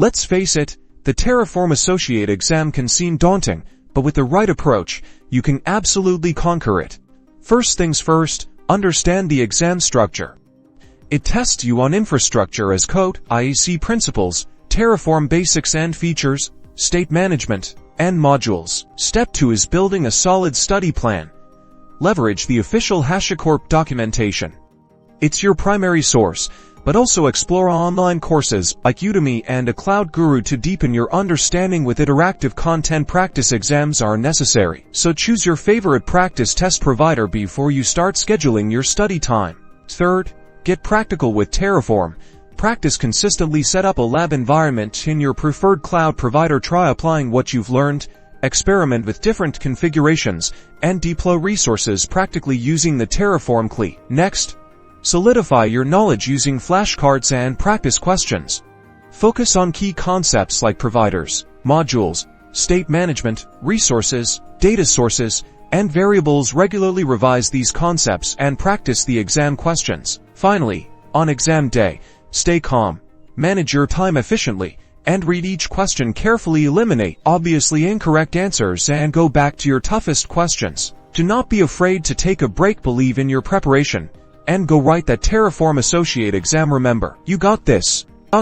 Let's face it, the Terraform Associate exam can seem daunting, but with the right approach, you can absolutely conquer it. First things first, understand the exam structure. It tests you on infrastructure as code, IEC principles, Terraform basics and features, state management, and modules. Step 2 is building a solid study plan. Leverage the official Hashicorp documentation. It's your primary source, but also explore online courses like Udemy and a cloud guru to deepen your understanding with interactive content. Practice exams are necessary, so choose your favorite practice test provider before you start scheduling your study time. Third, get practical with Terraform. Practice consistently. Set up a lab environment in your preferred cloud provider. Try applying what you've learned, experiment with different configurations, and deploy resources practically using the Terraform CLI. Next, solidify your knowledge using flashcards and practice questions. Focus on key concepts like providers, modules, state management, resources, data sources, and variables. Regularly revise these concepts and practice the exam questions. Finally, on exam day, stay calm, manage your time efficiently, and read each question carefully. Eliminate obviously incorrect answers and go back to your toughest questions. Do not be afraid to take a break. Believe in your preparation, and go write that Terraform Associate exam. Remember, you got this.